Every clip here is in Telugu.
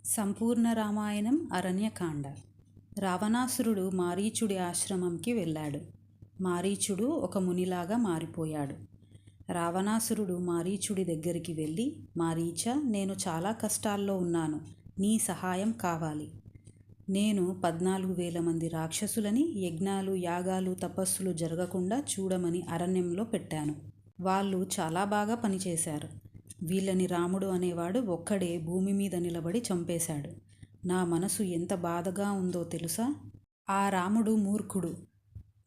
సంపూర్ణ రామాయణం అరణ్యకాండ. రావణాసురుడు మారీచుడి ఆశ్రమంకి వెళ్ళాడు. మారీచుడు ఒక మునిలాగా మారిపోయాడు. రావణాసురుడు మారీచుడి దగ్గరికి వెళ్ళి, మారీచ, నేను చాలా కష్టాల్లో ఉన్నాను, నీ సహాయం కావాలి. నేను 14,000 మంది రాక్షసులని యజ్ఞాలు యాగాలు తపస్సులు జరగకుండా చూడమని అరణ్యంలో పెట్టాను. వాళ్ళు చాలా బాగా పనిచేశారు. వీళ్ళని రాముడు అనేవాడు ఒక్కడే భూమి మీద నిలబడి చంపేశాడు. నా మనసు ఎంత బాధగా ఉందో తెలుసా? ఆ రాముడు మూర్ఖుడు,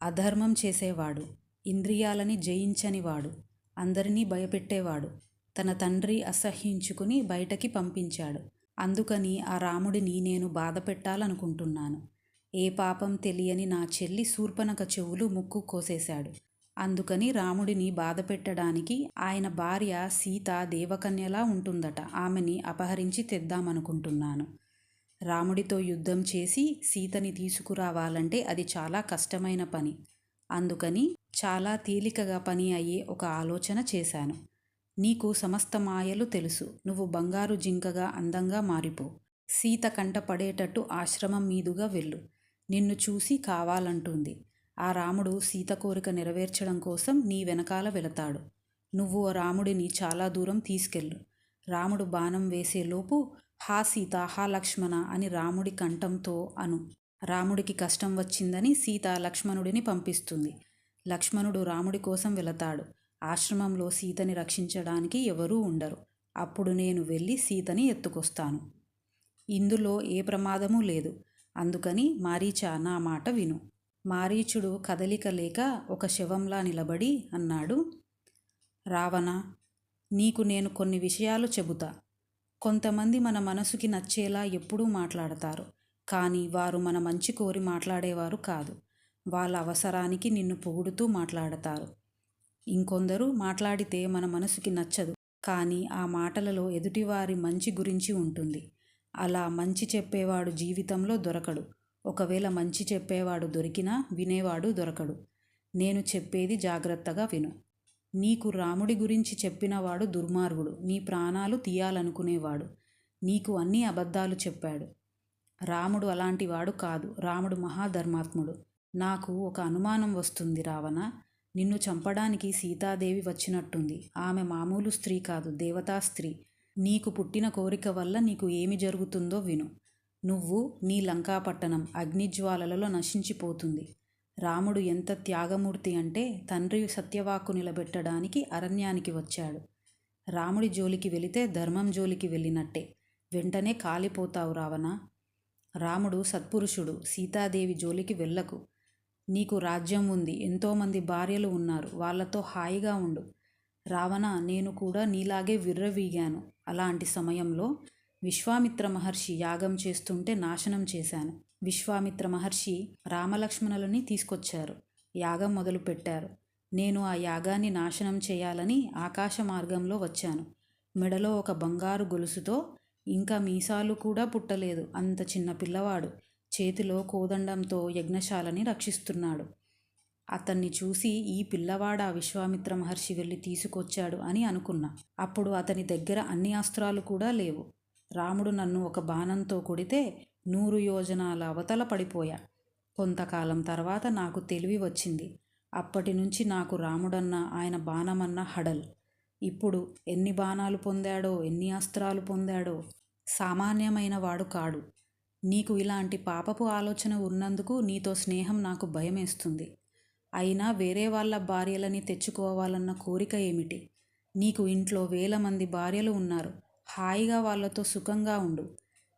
అధర్మం చేసేవాడు, ఇంద్రియాలని జయించనివాడు, అందరినీ భయపెట్టేవాడు. తన తండ్రి అసహ్యించుకుని బయటకి పంపించాడు. అందుకని ఆ రాముడిని నేను బాధ పెట్టాలనుకుంటున్నాను. ఏ పాపం తెలియని నా చెల్లి శూర్పణఖ చెవులు ముక్కు కోసేశాడు. అందుకని రాముడిని బాధ పెట్టడానికి ఆయన భార్య సీత దేవకన్యలా ఉంటుందట, ఆమెని అపహరించి తెద్దామనుకుంటున్నాను. రాముడితో యుద్ధం చేసి సీతని తీసుకురావాలంటే అది చాలా కష్టమైన పని. అందుకని చాలా తేలికగా పని అయ్యే ఒక ఆలోచన చేశాను. నీకు సమస్త మాయలు తెలుసు. నువ్వు బంగారు జింకగా అందంగా మారిపో. సీత కంట పడేటట్టు ఆశ్రమం మీదుగా వెళ్ళు. నిన్ను చూసి కావాలంటుంది. ఆ రాముడు సీత కోరిక నెరవేర్చడం కోసం నీ వెనకాల వెళతాడు. నువ్వు ఆ రాముడిని చాలా దూరం తీసుకెళ్ళు. రాముడు బాణం వేసేలోపు హా సీత, హా లక్ష్మణ అని రాముడి కంఠంతో అను. రాముడికి కష్టం వచ్చిందని సీత లక్ష్మణుడిని పంపిస్తుంది. లక్ష్మణుడు రాముడి కోసం వెళతాడు. ఆశ్రమంలో సీతని రక్షించడానికి ఎవరూ ఉండరు. అప్పుడు నేను వెళ్ళి సీతని ఎత్తుకొస్తాను. ఇందులో ఏ ప్రమాదమూ లేదు. అందుకని మారీచా, నా మాట విను. మారీచుడు కదలిక లేక ఒక శవంలా నిలబడి అన్నాడు, రావణ, నీకు నేను కొన్ని విషయాలు చెబుతా. కొంతమంది మన మనసుకి నచ్చేలా ఎప్పుడూ మాట్లాడతారు, కానీ వారు మన మంచి కోరి మాట్లాడేవారు కాదు. వాళ్ళ అవసరానికి నిన్ను పొగుడుతూ మాట్లాడతారు. ఇంకొందరు మాట్లాడితే మన మనసుకి నచ్చదు, కానీ ఆ మాటలలో ఎదుటివారి మంచి గురించి ఉంటుంది. అలా మంచి చెప్పేవాడు జీవితంలో దొరకడు. ఒకవేళ మంచి చెప్పేవాడు దొరికినా వినేవాడు దొరకడు. నేను చెప్పేది జాగ్రత్తగా విను. నీకు రాముడి గురించి చెప్పినవాడు దుర్మార్గుడు, నీ ప్రాణాలు తీయాలనుకునేవాడు. నీకు అన్ని అబద్ధాలు చెప్పాడు. రాముడు అలాంటివాడు కాదు. రాముడు మహాధర్మాత్ముడు. నాకు ఒక అనుమానం వస్తుంది రావణ. నిన్ను చంపడానికి సీతాదేవి వచ్చినట్టుంది. ఆమె మామూలు స్త్రీ కాదు, దేవతా స్త్రీ. నీకు పుట్టిన కోరిక వల్ల నీకు ఏమి జరుగుతుందో విను. నువ్వు నీ లంకాపట్టణం అగ్నిజ్వాలలలో నశించిపోతుంది. రాముడు ఎంత త్యాగమూర్తి అంటే తండ్రి సత్యవాక్కు నిలబెట్టడానికి అరణ్యానికి వచ్చాడు. రాముడి జోలికి వెళితే ధర్మం జోలికి వెళ్ళినట్టే. వెంటనే కాలిపోతావు రావణ. రాముడు సత్పురుషుడు. సీతాదేవి జోలికి వెళ్ళకు. నీకు రాజ్యం ఉంది, ఎంతోమంది భార్యలు ఉన్నారు, వాళ్లతో హాయిగా ఉండు. రావణ, నేను కూడా నీలాగే విర్రవీగాను. అలాంటి సమయంలో విశ్వామిత్ర మహర్షి యాగం చేస్తుంటే నాశనం చేశాను. విశ్వామిత్ర మహర్షి రామలక్ష్మణులని తీసుకొచ్చారు. యాగం మొదలుపెట్టారు. నేను ఆ యాగాన్ని నాశనం చేయాలని ఆకాశ మార్గంలో వచ్చాను. మెడలో ఒక బంగారు గొలుసుతో, ఇంకా మీసాలు కూడా పుట్టలేదు అంత చిన్న పిల్లవాడు చేతిలో కోదండంతో యజ్ఞశాలని రక్షిస్తున్నాడు. అతన్ని చూసి ఈ పిల్లవాడా విశ్వామిత్ర మహర్షి వెళ్ళి తీసుకొచ్చాడు అని అనుకున్నా. అప్పుడు అతని దగ్గర అన్ని అస్త్రాలు కూడా లేవు. రాముడు నన్ను ఒక బాణంతో కొడితే 100 యోజనాల అవతల పడిపోయా. కొంతకాలం తర్వాత నాకు తెలివి వచ్చింది. అప్పటి నుంచి నాకు రాముడన్న, ఆయన బాణమన్న హడల్. ఇప్పుడు ఎన్ని బాణాలు పొందాడో, ఎన్ని అస్త్రాలు పొందాడో. సామాన్యమైన వాడు కాడు. నీకు ఇలాంటి పాపపు ఆలోచన ఉన్నందుకు నీతో స్నేహం నాకు భయమేస్తుంది. అయినా వేరే వాళ్ళ భార్యలని తెచ్చుకోవాలన్న కోరిక ఏమిటి? నీకు ఇంట్లో 1000 మంది భార్యలు ఉన్నారు. హాయిగా వాళ్ళతో సుఖంగా ఉండు.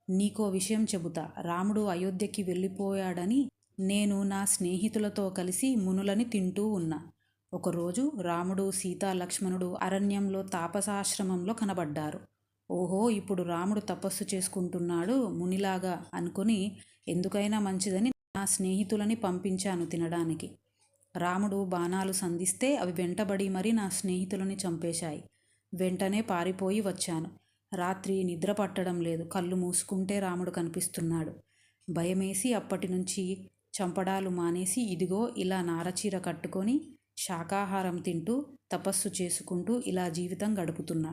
నీకో విషయం చెబుతా. రాముడు అయోధ్యకి వెళ్ళిపోయాడని నేను నా స్నేహితులతో కలిసి మునులని తింటూ ఉన్నా. ఒకరోజు రాముడు, సీత, లక్ష్మణుడు అరణ్యంలో తాపసాశ్రమంలో కనబడ్డారు. ఓహో, ఇప్పుడు రాముడు తపస్సు చేసుకుంటున్నాడు మునిలాగా అనుకుని ఎందుకైనా మంచిదని నా స్నేహితులని పంపించాను తినడానికి. రాముడు బాణాలు సంధిస్తే అవి వెంటబడి మరీ నా స్నేహితులని చంపేశాయి. వెంటనే పారిపోయి వచ్చాను. రాత్రి నిద్ర పట్టడం లేదు. కళ్ళు మూసుకుంటే రాముడు కనిపిస్తున్నాడు. భయమేసి అప్పటి నుంచి చంపడాలు మానేసి ఇదిగో ఇలా నారచీర కట్టుకొని శాకాహారం తింటూ తపస్సు చేసుకుంటూ ఇలా జీవితం గడుపుతున్నా.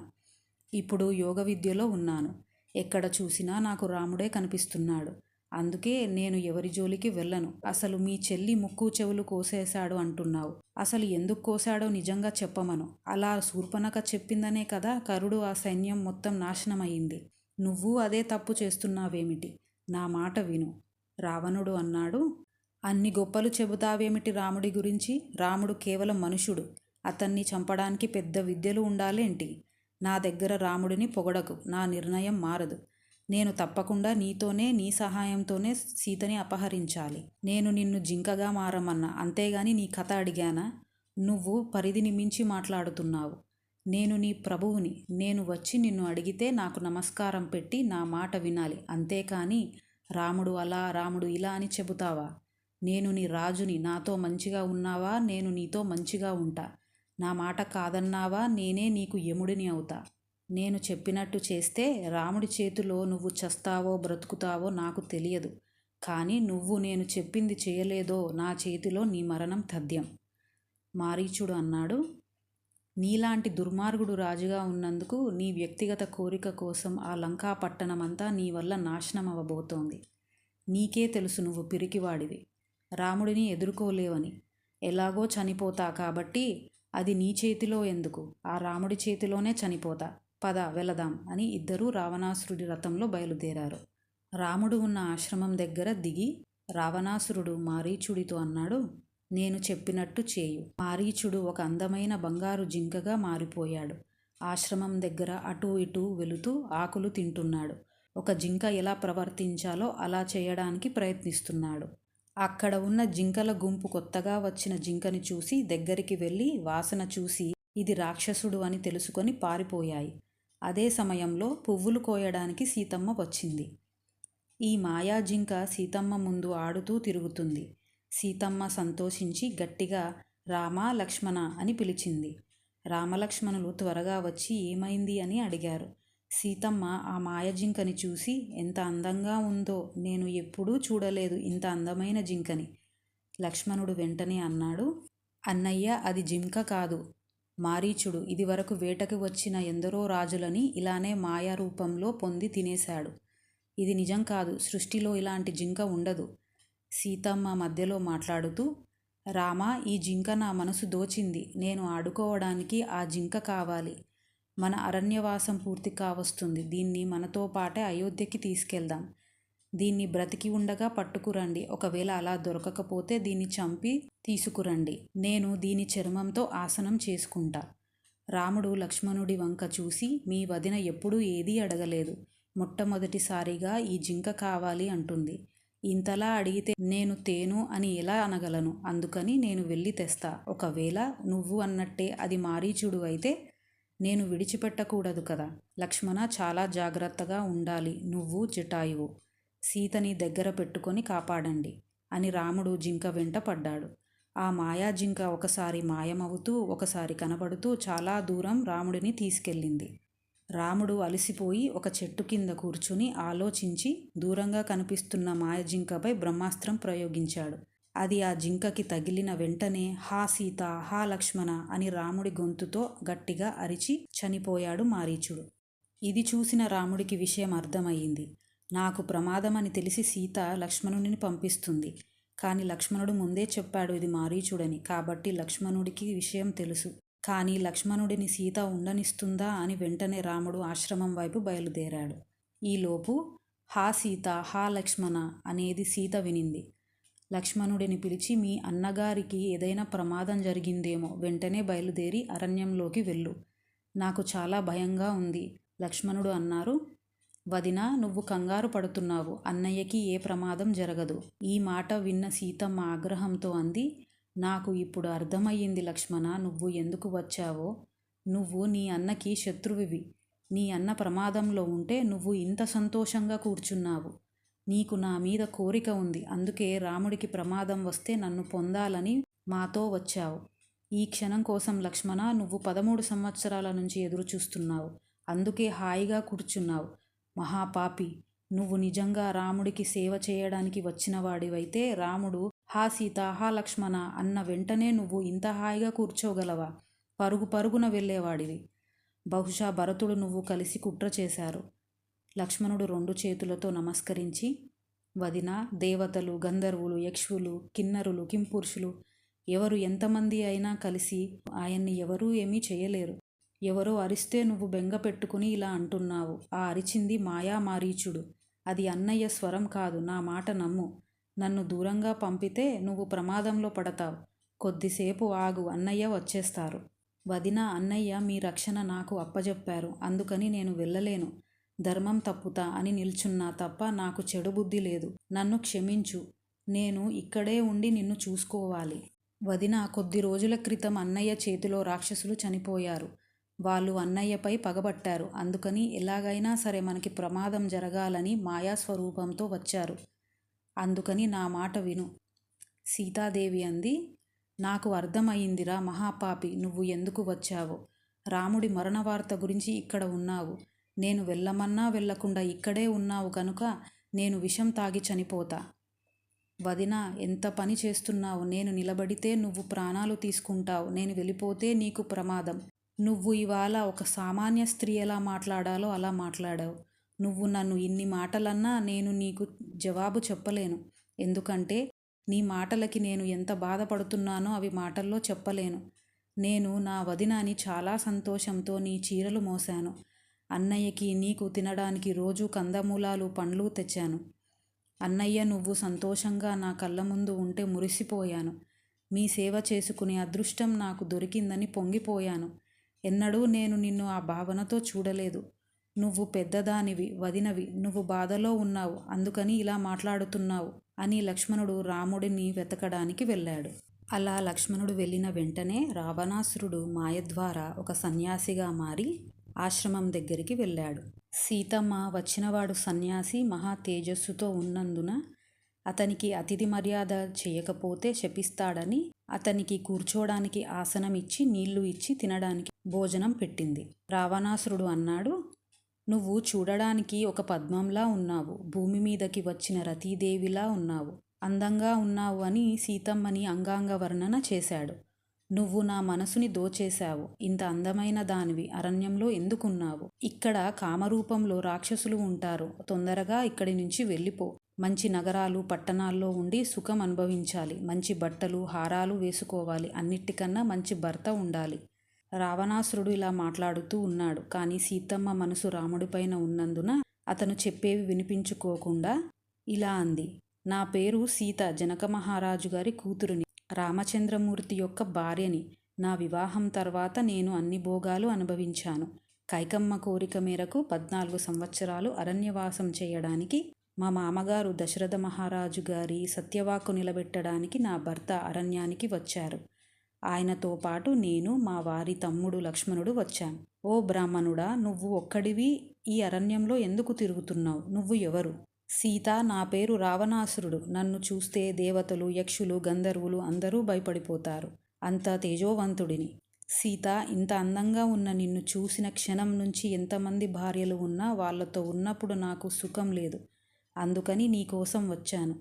ఇప్పుడు యోగ విద్యలో ఉన్నాను. ఎక్కడ చూసినా నాకు రాముడే కనిపిస్తున్నాడు. అందుకే నేను ఎవరి జోలికి వెళ్ళను. అసలు మీ చెల్లి ముక్కు చెవులు కోసేశాడు అంటున్నావు. అసలు ఎందుకు కోశాడో నిజంగా చెప్పమను. అలా శూర్పణఖ చెప్పిందనే కదా కరుడు ఆ సైన్యం మొత్తం నాశనమయ్యింది. నువ్వు అదే తప్పు చేస్తున్నావేమిటి? నా మాట విను. రావణుడు అన్నాడు. అన్ని గొప్పలు చెబుతావేమిటి రాముడి గురించి? రాముడు కేవలం మనుషుడు. అతన్ని చంపడానికి పెద్ద విద్యలు ఉండాలేంటి? నా దగ్గర రాముడిని పొగడకు. నా నిర్ణయం మారదు. నేను తప్పకుండా నీతోనే, నీ సహాయంతోనే సీతని అపహరించాలి. నేను నిన్ను జింకగా మారమన్నా, అంతేగాని నీ కథ అడిగానా? నువ్వు పరిధిని మించి మాట్లాడుతున్నావు. నేను నీ ప్రభువుని. నేను వచ్చి నిన్ను అడిగితే నాకు నమస్కారం పెట్టి నా మాట వినాలి. అంతేకాని రాముడు అలా, రాముడు ఇలా అని చెబుతావా? నేను నీ రాజుని. నాతో మంచిగా ఉన్నావా? నేను నీతో మంచిగా ఉంటా. నా మాట కాదన్నావా? నేనే నీకు యముడిని అవుతా. నేను చెప్పినట్టు చేస్తే రాముడి చేతిలో నువ్వు చస్తావో బ్రతుకుతావో నాకు తెలియదు. కానీ నువ్వు నేను చెప్పింది చేయలేదో నా చేతిలో నీ మరణం తథ్యం. మారీచుడు అన్నాడు. నీలాంటి దుర్మార్గుడు రాజుగా ఉన్నందుకు నీ వ్యక్తిగత కోరిక కోసం ఆ లంకా పట్టణమంతా నీ వల్ల నాశనం అవ్వబోతోంది. నీకే తెలుసు నువ్వు పిరికివాడివి. రాముడిని ఎదుర్కోలేవని. ఎలాగో చనిపోతా కాబట్టి అది నీ చేతిలో ఎందుకు? ఆ రాముడి చేతిలోనే చనిపోతా. పద వెళదాం అని ఇద్దరూ రావణాసురుడి రథంలో బయలుదేరారు. రాముడు ఉన్న ఆశ్రమం దగ్గర దిగి రావణాసురుడు మారీచుడితో అన్నాడు. నేను చెప్పినట్టు చేయు. మారీచుడు ఒక అందమైన బంగారు జింకగా మారిపోయాడు. ఆశ్రమం దగ్గర అటూ ఇటూ వెళుతూ ఆకులు తింటున్నాడు. ఒక జింక ఎలా ప్రవర్తించాలో అలా చేయడానికి ప్రయత్నిస్తున్నాడు. అక్కడ ఉన్న జింకల గుంపు కొత్తగా వచ్చిన జింకని చూసి దగ్గరికి వెళ్ళి వాసన చూసి ఇది రాక్షసుడు అని తెలుసుకొని పారిపోయాయి. అదే సమయంలో పువ్వులు కోయడానికి సీతమ్మ వచ్చింది. ఈ మాయా జింక సీతమ్మ ముందు ఆడుతూ తిరుగుతుంది. సీతమ్మ సంతోషించి గట్టిగా రామ లక్ష్మణ అని పిలిచింది. రామలక్ష్మణులు త్వరగా వచ్చి ఏమైంది అని అడిగారు. సీతమ్మ ఆ మాయజింకని చూసి ఎంత అందంగా ఉందో, నేను ఎప్పుడూ చూడలేదు ఇంత అందమైన జింకని. లక్ష్మణుడు వెంటనే అన్నాడు. అన్నయ్య, అది జింక కాదు, మారీచుడు. ఇదివరకు వేటకు వచ్చిన ఎందరో రాజులని ఇలానే మాయా రూపంలో పొంది తినేశాడు. ఇది నిజం కాదు. సృష్టిలో ఇలాంటి జింక ఉండదు. సీతమ్మ మధ్యలో మాట్లాడుతూ, రామ, ఈ జింక నా మనసు దోచింది. నేను ఆడుకోవడానికి ఆ జింక కావాలి. మన అరణ్యవాసం పూర్తి కావస్తుంది. దీన్ని మనతో పాటే అయోధ్యకి తీసుకెళ్దాం. దీన్ని బ్రతికి ఉండగా పట్టుకురండి. ఒకవేళ అలా దొరకకపోతే దీన్ని చంపి తీసుకురండి. నేను దీని చర్మంతో ఆసనం చేసుకుంటా. రాముడు లక్ష్మణుడి వంక చూసి, మీ వదిన ఎప్పుడూ ఏదీ అడగలేదు. మొట్టమొదటిసారిగా ఈ జింక కావాలి అంటుంది. ఇంతలా అడిగితే నేను తేను అని ఎలా అనగలను? అందుకని నేను వెళ్ళి తెస్తా. ఒకవేళ నువ్వు అన్నట్టే అది మారీచుడు అయితే నేను విడిచిపెట్టకూడదు కదా. లక్ష్మణ, చాలా జాగ్రత్తగా ఉండాలి. నువ్వు జటాయువు. సీతని దగ్గర పెట్టుకొని కాపాడండి అని రాముడు జింక వెంట పడ్డాడు. ఆ మాయా జింక ఒకసారి మాయమవుతూ ఒకసారి కనబడుతూ చాలా దూరం రాముడిని తీసుకెళ్ళింది. రాముడు అలసిపోయి ఒక చెట్టు కింద కూర్చుని ఆలోచించి దూరంగా కనిపిస్తున్న మాయజింకపై బ్రహ్మాస్త్రం ప్రయోగించాడు. అది ఆ జింకకి తగిలిన వెంటనే హా సీత, హా లక్ష్మణ అని రాముడి గొంతుతో గట్టిగా అరిచి చనిపోయాడు మారీచుడు. ఇది చూసిన రాముడికి విషయం అర్థమయ్యింది. నాకు ప్రమాదమని తెలిసి సీత లక్ష్మణుడిని పంపిస్తుంది. కానీ లక్ష్మణుడు ముందే చెప్పాడు ఇది మారీచుడని. కాబట్టి లక్ష్మణుడికి విషయం తెలుసు. కానీ లక్ష్మణుడిని సీత ఉండనిస్తుందా అని వెంటనే రాముడు ఆశ్రమం వైపు బయలుదేరాడు. ఈలోపు హా సీత, హా లక్ష్మణ అనేది సీత వినింది. లక్ష్మణుడిని పిలిచి, మీ అన్నగారికి ఏదైనా ప్రమాదం జరిగిందేమో, వెంటనే బయలుదేరి అరణ్యంలోకి వెళ్ళు. నాకు చాలా భయంగా ఉంది. లక్ష్మణుడు అన్నారు. వదినా, నువ్వు కంగారు పడుతున్నావు. అన్నయ్యకి ఏ ప్రమాదం జరగదు. ఈ మాట విన్న సీతమ్మ ఆగ్రహంతో అంది. నాకు ఇప్పుడు అర్థమయ్యింది లక్ష్మణ, నువ్వు ఎందుకు వచ్చావో. నువ్వు నీ అన్నకి శత్రువివి. నీ అన్న ప్రమాదంలో ఉంటే నువ్వు ఇంత సంతోషంగా కూర్చున్నావు. నీకు నా మీద కోరిక ఉంది. అందుకే రాముడికి ప్రమాదం వస్తే నన్ను పొందాలని మాతో వచ్చావు. ఈ క్షణం కోసం లక్ష్మణ, నువ్వు 13 సంవత్సరాల నుంచి ఎదురు చూస్తున్నావు. అందుకే హాయిగా కూర్చున్నావు. మహాపాపి, నువ్వు నిజంగా రాముడికి సేవ చేయడానికి వచ్చిన వాడివైతే రాముడు హా సీత, హా లక్ష్మణ అన్న వెంటనే నువ్వు ఇంత హాయిగా కూర్చోగలవా? పరుగు పరుగున వెళ్ళేవాడివి. బహుశా భరతుడు నువ్వు కలిసి కుట్ర చేశారు. లక్ష్మణుడు 2 చేతులతో నమస్కరించి, వదిన, దేవతలు, గంధర్వులు, యక్షులు, కిన్నరులు, కింపురుషులు ఎవరు ఎంతమంది అయినా కలిసి ఆయన్ని ఎవరూ ఏమీ చేయలేరు. ఎవరో అరిస్తే నువ్వు బెంగ పెట్టుకుని ఇలా అంటున్నావు. ఆ అరిచింది మాయా మారీచుడు. అది అన్నయ్య స్వరం కాదు. నా మాట నమ్ము. నన్ను దూరంగా పంపితే నువ్వు ప్రమాదంలో పడతావు. కొద్దిసేపు ఆగు, అన్నయ్య వచ్చేస్తారు. వదిన, అన్నయ్య మీ రక్షణ నాకు అప్పజెప్పారు. అందుకని నేను వెళ్ళలేను. ధర్మం తప్పుతా అని నిల్చున్నా తప్ప నాకు చెడు బుద్ధి లేదు. నన్ను క్షమించు. నేను ఇక్కడే ఉండి నిన్ను చూసుకోవాలి. వదిన, కొద్ది రోజుల క్రితం అన్నయ్య చేతిలో రాక్షసులు చనిపోయారు. వాళ్ళు అన్నయ్యపై పగబట్టారు. అందుకని ఎలాగైనా సరే మనకి ప్రమాదం జరగాలని మాయాస్వరూపంతో వచ్చారు. అందుకని నా మాట విను. సీతాదేవి అంది, నాకు అర్థమయ్యిందిరా మహాపాపి, నువ్వు ఎందుకు వచ్చావో. రాముడి మరణ వార్త గురించి ఇక్కడ ఉన్నావు. నేను వెళ్ళమన్నా వెళ్ళకుండా ఇక్కడే ఉన్నావు కనుక నేను విషం తాగి చనిపోతా. వదిన, ఎంత పని చేస్తున్నావు. నేను నిలబడితే నువ్వు ప్రాణాలు తీసుకుంటావు. నేను వెళ్ళిపోతే నీకు ప్రమాదం. నువ్వు ఇవాళ ఒక సామాన్య స్త్రీ ఎలా మాట్లాడాలో అలా మాట్లాడావు. నువ్వు నన్ను ఇన్ని మాటలన్నా నేను నీకు జవాబు చెప్పలేను. ఎందుకంటే నీ మాటలకి నేను ఎంత బాధపడుతున్నానో అవి మాటల్లో చెప్పలేను. నేను నా వదినని చాలా సంతోషంతో నీ చీరలు మోశాను. అన్నయ్యకి నీకు తినడానికి రోజు కందమూలాలు, పండ్లు తెచ్చాను. అన్నయ్య నువ్వు సంతోషంగా నా కళ్ళ ముందు ఉంటే మురిసిపోయాను. మీ సేవ చేసుకునే అదృష్టం నాకు దొరికిందని పొంగిపోయాను. ఎన్నడూ నేను నిన్ను ఆ భావనతో చూడలేదు. నువ్వు పెద్దదానివి, వదినవి, నువ్వు బాధలో ఉన్నావు, అందుకని ఇలా మాట్లాడుతున్నావు అని లక్ష్మణుడు రాముడిని వెతకడానికి వెళ్ళాడు. అలా లక్ష్మణుడు వెళ్ళిన వెంటనే రావణాసురుడు మాయ ద్వారా ఒక సన్యాసిగా మారి ఆశ్రమం దగ్గరికి వెళ్ళాడు. సీతమ్మ వచ్చినవాడు సన్యాసి మహా తేజస్సుతో ఉన్నందున అతనికి అతిథి మర్యాద చేయకపోతే శపిస్తాడని అతనికి కూర్చోడానికి ఆసనం ఇచ్చి, నీళ్లు ఇచ్చి, తినడానికి భోజనం పెట్టింది. రావణాసురుడు అన్నాడు, నువ్వు చూడడానికి ఒక పద్మంలా ఉన్నావు. భూమి మీదకి వచ్చిన రతీదేవిలా ఉన్నావు. అందంగా ఉన్నావు అని సీతమ్మని అంగాంగ వర్ణన చేశాడు. నువ్వు నా మనసుని దోచేశావు. ఇంత అందమైన దానివి అరణ్యంలో ఎందుకున్నావు? ఇక్కడ కామరూపంలో రాక్షసులు ఉంటారు. తొందరగా ఇక్కడి నుంచి వెళ్ళిపో. మంచి నగరాలు, పట్టణాల్లో ఉండి సుఖం అనుభవించాలి. మంచి బట్టలు, హారాలు వేసుకోవాలి. అన్నిటికన్నా మంచి భర్త ఉండాలి. రావణాసురుడు ఇలా మాట్లాడుతూ ఉన్నాడు. కానీ సీతమ్మ మనసు రాముడిపైన ఉన్నందున అతను చెప్పేవి వినిపించుకోకుండా ఇలా అంది, నా పేరు సీత, జనక మహారాజు గారి కూతురుని, రామచంద్రమూర్తి యొక్క భార్యని. నా వివాహం తర్వాత నేను అన్ని భోగాలు అనుభవించాను. కైకమ్మ కోరిక మేరకు 14 సంవత్సరాలు అరణ్యవాసం చేయడానికి మా మామగారు దశరథ మహారాజు గారి సత్యవాక్కు నిలబెట్టడానికి నా భర్త అరణ్యానికి వచ్చారు. ఆయనతో పాటు నేను, మా వారి తమ్ముడు లక్ష్మణుడు వచ్చాం. ఓ బ్రాహ్మణుడా, నువ్వు ఒక్కడివి ఈ అరణ్యంలో ఎందుకు తిరుగుతున్నావు? నువ్వు ఎవరు? సీత, నా పేరు రావణాసురుడు. నన్ను చూస్తే దేవతలు, యక్షులు, గంధర్వులు అందరూ భయపడిపోతారు. అంత తేజోవంతుడిని. సీత, ఇంత అందంగా ఉన్న నిన్ను చూసిన క్షణం నుంచి ఎంతమంది భార్యలు ఉన్నా వాళ్ళతో ఉన్నప్పుడు నాకు సుఖం లేదు. అందుకని నీకోసం వచ్చాను.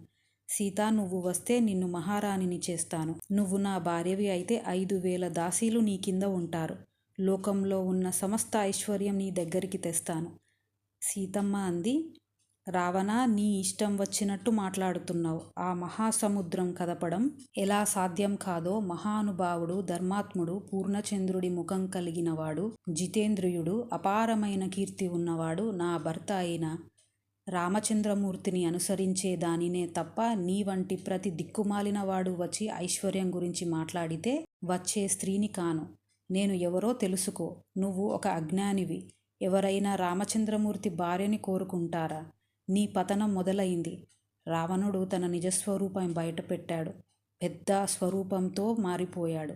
సీత, నువ్వు వస్తే నిన్ను మహారాణిని చేస్తాను. నువ్వు నా భార్యవి అయితే 5,000 దాసీలు నీ కింద ఉంటారు. లోకంలో ఉన్న సమస్త ఐశ్వర్యం నీ దగ్గరికి తెస్తాను. సీతమ్మ అంది, రావణ, నీ ఇష్టం వచ్చినట్టు మాట్లాడుతున్నావు. ఆ మహాసముద్రం కదపడం ఎలా సాధ్యం కాదో మహానుభావుడు, ధర్మాత్ముడు, పూర్ణచంద్రుడి ముఖం కలిగినవాడు, జితేంద్రియుడు, అపారమైన కీర్తి ఉన్నవాడు నా భర్త అయిన రామచంద్రమూర్తిని అనుసరించే దానినే తప్ప నీ వంటి ప్రతి దిక్కుమాలిన వాడు వచ్చి ఐశ్వర్యం గురించి మాట్లాడితే వచ్చే స్త్రీని కాను. నేను ఎవరో తెలుసుకో. నువ్వు ఒక అజ్ఞానివి. ఎవరైనా రామచంద్రమూర్తి భార్యని కోరుకుంటారా? నీ పతనం మొదలైంది. రావణుడు తన నిజస్వరూపం బయటపెట్టాడు. పెద్ద స్వరూపంతో మారిపోయాడు.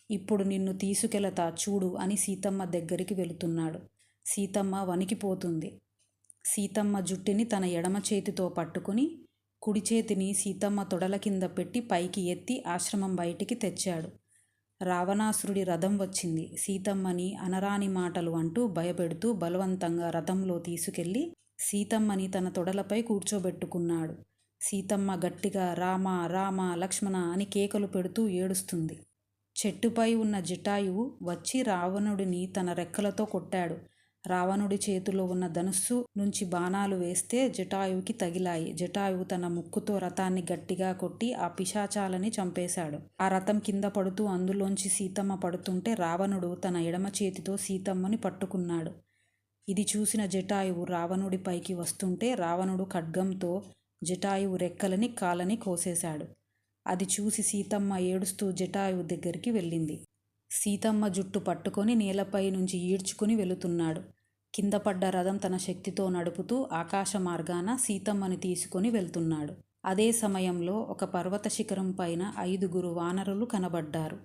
ఇప్పుడు నిన్ను తీసుకెళతా చూడు అని సీతమ్మ దగ్గరికి వెళుతున్నాడు. సీతమ్మ వణికిపోతుంది. సీతమ్మ జుట్టుని తన ఎడమ చేతితో పట్టుకుని కుడి చేతిని సీతమ్మ తొడల కింద పెట్టి పైకి ఎత్తి ఆశ్రమం బయటికి తెచ్చాడు. రావణాసురుడి రథం వచ్చింది. సీతమ్మని అనరాని మాటలు అంటూ భయపెడుతూ బలవంతంగా రథంలో తీసుకెళ్లి సీతమ్మని తన తొడలపై కూర్చోబెట్టుకున్నాడు. సీతమ్మ గట్టిగా రామ రామ లక్ష్మణ అని కేకలు పెడుతూ ఏడుస్తుంది. చెట్టుపై ఉన్న జటాయువు వచ్చి రావణుడిని తన రెక్కలతో కొట్టాడు. రావణుడి చేతిలో ఉన్న ధనుస్సు నుంచి బాణాలు వేస్తే జటాయువుకి తగిలాయి. జటాయువు తన ముక్కుతో రథాన్ని గట్టిగా కొట్టి ఆ పిశాచాలని చంపేశాడు. ఆ రథం కింద పడుతూ అందులోంచి సీతమ్మ పడుతుంటే రావణుడు తన ఎడమ చేతితో సీతమ్మని పట్టుకున్నాడు. ఇది చూసిన జటాయువు రావణుడిపైకి వస్తుంటే రావణుడు ఖడ్గంతో జటాయువు రెక్కలని కాళ్ళని కోసేశాడు. అది చూసి సీతమ్మ ఏడుస్తూ జటాయువు దగ్గరికి వెళ్ళింది. సీతమ్మ జుట్టు పట్టుకొని నేలపై నుంచి ఈడ్చుకుని వెళుతున్నాడు. కింద పడ్డ రథం తన శక్తితో నడుపుతూ ఆకాశ మార్గాన సీతమ్మని తీసుకొని వెళ్తున్నాడు. అదే సమయంలో ఒక పర్వత శిఖరం పైన 5 వానరులు కనబడ్డారు.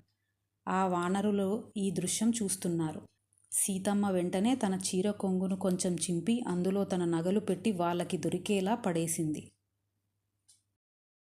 ఆ వానరులు ఈ దృశ్యం చూస్తున్నారు. సీతమ్మ వెంటనే తన చీర కొంగును కొంచెం చింపి అందులో తన నగలు పెట్టి వాళ్ళకి దొరికేలా పడేసింది.